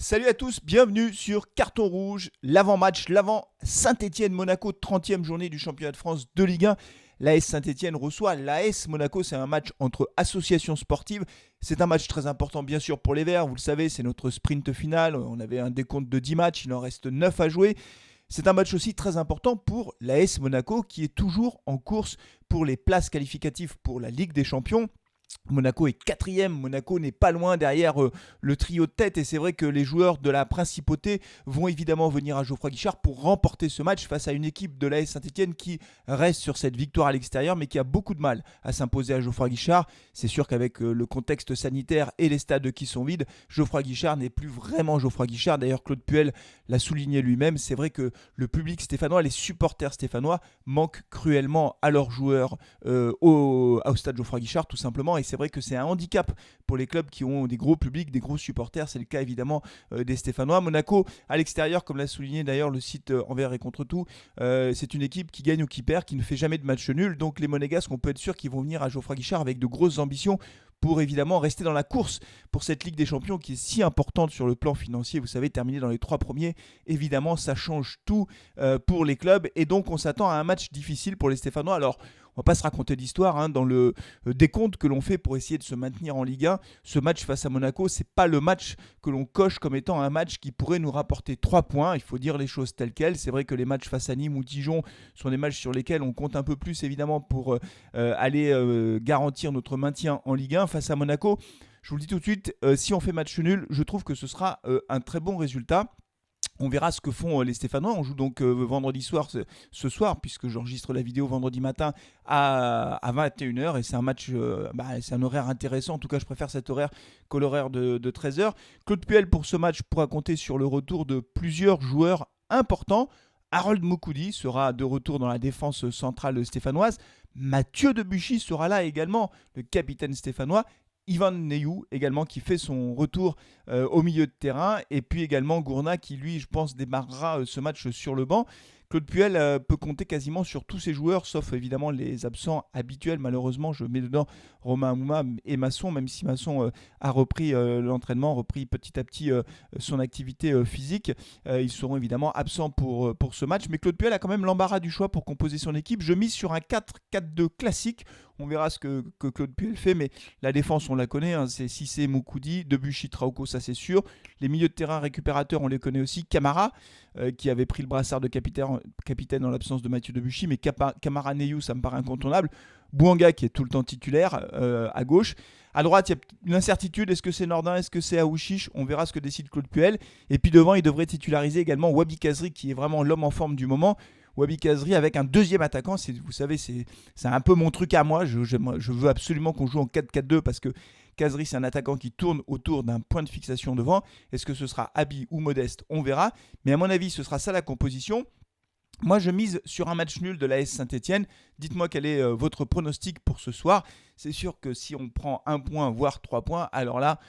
Salut à tous, bienvenue sur Carton Rouge, l'avant-match, l'avant Saint-Étienne-Monaco, 30e journée du championnat de France de Ligue 1. L'AS Saint-Étienne reçoit l'AS Monaco, c'est un match entre associations sportives. C'est un match très important bien sûr pour les Verts, vous le savez, c'est notre sprint final. On avait un décompte de 10 matchs, il en reste 9 à jouer. C'est un match aussi très important pour l'AS Monaco qui est toujours en course pour les places qualificatives pour la Ligue des Champions. Monaco est quatrième, Monaco n'est pas loin derrière le trio de tête et c'est vrai que les joueurs de la principauté vont évidemment venir à Geoffroy Guichard pour remporter ce match face à une équipe de l'AS Saint-Étienne qui reste sur cette victoire à l'extérieur mais qui a beaucoup de mal à s'imposer à Geoffroy Guichard. C'est sûr qu'avec le contexte sanitaire et les stades qui sont vides, Geoffroy Guichard n'est plus vraiment Geoffroy Guichard. D'ailleurs Claude Puel l'a souligné lui-même, c'est vrai que le public stéphanois, les supporters stéphanois manquent cruellement à leurs joueurs au stade Geoffroy Guichard tout simplement. Et c'est vrai que c'est un handicap pour les clubs qui ont des gros publics, des gros supporters. C'est le cas évidemment des Stéphanois. Monaco, à l'extérieur, comme l'a souligné d'ailleurs le site Envers et Contre Tout, c'est une équipe qui gagne ou qui perd, qui ne fait jamais de match nul. Donc les Monégasques, on peut être sûr qu'ils vont venir à Geoffroy Guichard avec de grosses ambitions pour évidemment rester dans la course pour cette Ligue des Champions qui est si importante sur le plan financier. Vous savez, terminer dans les 3 premiers, évidemment, ça change tout pour les clubs. Et donc, on s'attend à un match difficile pour les Stéphanois. Alors, on va pas se raconter d'histoire dans le décompte que l'on fait pour essayer de se maintenir en Ligue 1. Ce match face à Monaco, c'est pas le match que l'on coche comme étant un match qui pourrait nous rapporter 3 points. Il faut dire les choses telles quelles. C'est vrai que les matchs face à Nîmes ou Dijon sont des matchs sur lesquels on compte un peu plus évidemment pour aller garantir notre maintien en Ligue 1. Face à Monaco, je vous le dis tout de suite, si on fait match nul, je trouve que ce sera un très bon résultat. On verra ce que font les Stéphanois. On joue donc vendredi soir, ce soir, puisque j'enregistre la vidéo vendredi matin à 21h. Et c'est un match, c'est un horaire intéressant. En tout cas, je préfère cet horaire que l'horaire de 13h. Claude Puel, pour ce match, pourra compter sur le retour de plusieurs joueurs importants. Harold Moukoudi sera de retour dans la défense centrale stéphanoise. Mathieu Debuchy sera là également, le capitaine stéphanois. Ivan Neyou également qui fait son retour au milieu de terrain et puis également Gourna qui lui je pense démarrera ce match sur le banc. Claude Puel peut compter quasiment sur tous ses joueurs sauf évidemment les absents habituels. Malheureusement je mets dedans Romain Amouma et Masson, même si Masson a repris l'entraînement, repris petit à petit son activité physique. Ils seront évidemment absents pour ce match, mais Claude Puel a quand même l'embarras du choix pour composer son équipe. Je mise sur un 4-4-2 classique. On verra ce que Claude Puel fait, mais la défense, on la connaît. C'est Cissé, Moukoudi, Debuchy, Trauco, ça c'est sûr. Les milieux de terrain récupérateurs, on les connaît aussi. Camara, qui avait pris le brassard de capitaine en l'absence de Mathieu Debuchy, mais Camara Neyou, ça me paraît incontournable. Bouanga, qui est tout le temps titulaire à gauche. À droite, il y a une incertitude. Est-ce que c'est Nordin? Est-ce que c'est Aouchiche? On verra ce que décide Claude Puel. Et puis devant, il devrait titulariser également Wabi Kazri, qui est vraiment l'homme en forme du moment. Wabi Kazri avec un deuxième attaquant. Vous savez, c'est un peu mon truc à moi. Je veux absolument qu'on joue en 4-4-2 parce que Kazri, c'est un attaquant qui tourne autour d'un point de fixation devant. Est-ce que ce sera Abi ou Modeste? On verra. Mais à mon avis, ce sera ça la composition. Moi, je mise sur un match nul de l'AS Saint-Étienne. Dites-moi quel est votre pronostic pour ce soir. C'est sûr que si on prend 1 point, voire 3 points, alors là,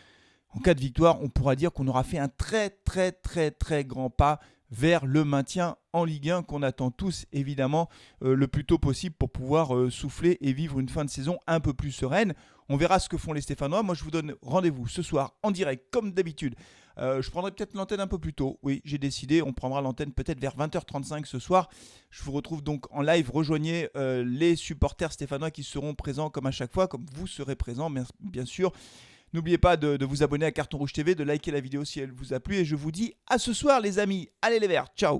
en cas de victoire, on pourra dire qu'on aura fait un très, très, très, très grand pas vers le maintien en Ligue 1 qu'on attend tous évidemment le plus tôt possible pour pouvoir souffler et vivre une fin de saison un peu plus sereine. On verra ce que font les Stéphanois. Moi, je vous donne rendez-vous ce soir en direct comme d'habitude. Je prendrai peut-être l'antenne un peu plus tôt. Oui, j'ai décidé. On prendra l'antenne peut-être vers 20h35 ce soir. Je vous retrouve donc en live. Rejoignez les supporters stéphanois qui seront présents comme à chaque fois, comme vous serez présents bien sûr. N'oubliez pas de vous abonner à Carton Rouge TV, de liker la vidéo si elle vous a plu. Et je vous dis à ce soir les amis. Allez les Verts, ciao.